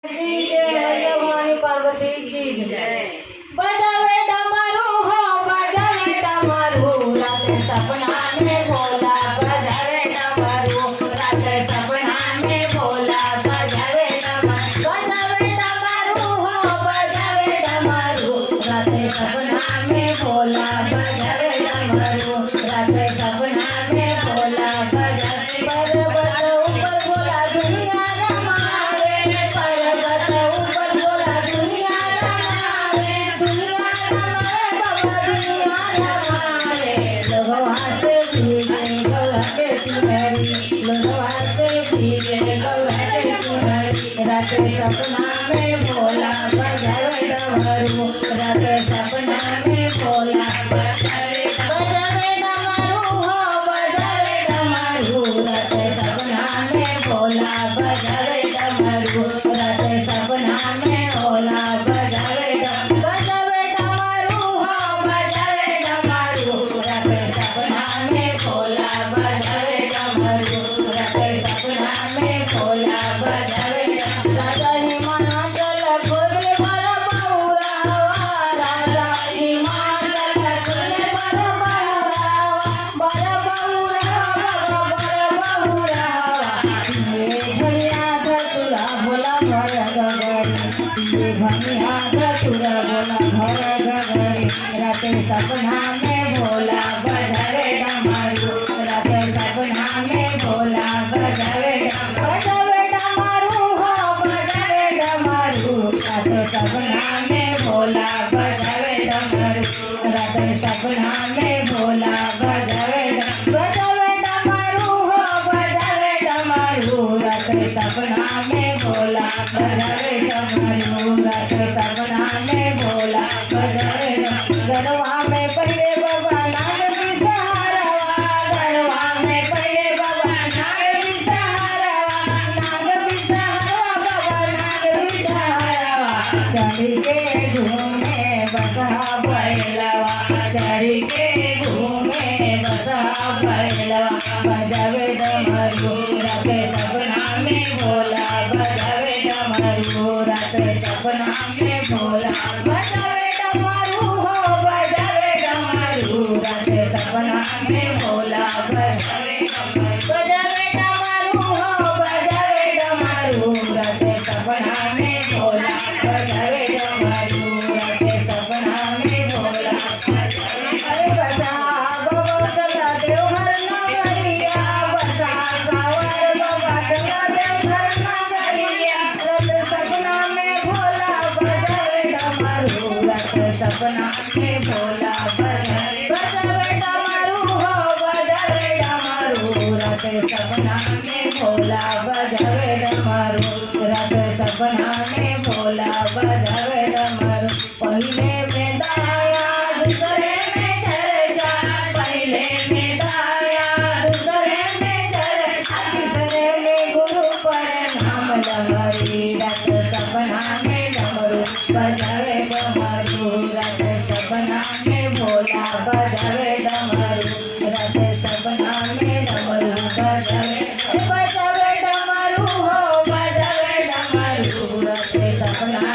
जी जय भवानी पार्वती की जय। बजावे डमरू हो बजावे डमरू रात सपना में भोला बजावे डमरू रात सपना में भोला बजावे डमरू हो बजावे डमरू रात सपना में भोला बजावे डमरू रात सपना में भोला बजावे पर्वत ऊपर भोला दुनिया रमावे पर्वत ऊपर भोला दुनिया रमावे दुनिया रमावे बाबा दुनिया रमावे लोगों से भीगे गौरा के सुनरी लोगों से भीगे गौरा के सुनरी रात सपना में भोला बजावे डमरू रात सपना में भोला बजावे डमरू हो बजावे डमरू रात सपना में भोला बजावे डमरू रात सपना में भोला बजावे डमरू हो बजावे डमरू रात सपना में भोला बजावे डमरू रात सपना में भोला बजावे राजा हिमाचल खोले पर बहुरावा राजा हिमाचल खोले पर बहुरावा भैया धतुरा बोला भर गगरी ये भैया धतुरा बोला भर गगरी रात सपना में भोला बजावे डमरू रात सपना में भोला बजावे डमरू हो बजावे डमरू रात सपना में भोला बजावे डमरू रात सपना में भोला बजावे डमरू हो बजावे डमरू रात सपना में भोला बजावे डमरू रात सपना में भोला बजावे गढ़वा में पहले बाबा नाग भी सहारवा गढ़वा में पहले बाबा नाग भी सहारवा बाबा नाग भी सहारवा चढ़ के घूमे बसा बैलवा चढ़ के घूमे बसा बैलवा बजावे डमरू रात सपना में भोला बजावे डमरू रात सपना में भोला बजावे डमरू हो बजावे डमरू रात सपना में भोला बजावे डमरू हो बजावे डमरू रात सपना में भोला बजावे डमरू रात सपना में भोला अरे बजा बाबा चला देवघर नगरिया बजा सावर बाबा चला देवघर नगरिया रात सपना में भोला बजावे डमरू रात सपना में भोला बजावे डमरू हो बजावे डमरू रात सपना में भोला बजावे डमरू रात सपना में भोला बजावे डमरू पहले में दाया दूसरे में चर्चा पहले में दाया दूसरे में चर्चा तीसरे में गुरु पर नाम लहरी रात सपना में डमरू बजावे डमरू रात सपना में भोला बजावे डमरू रात सपना में डमरू बजावे डमरू हो बजावे डमरू रात सपना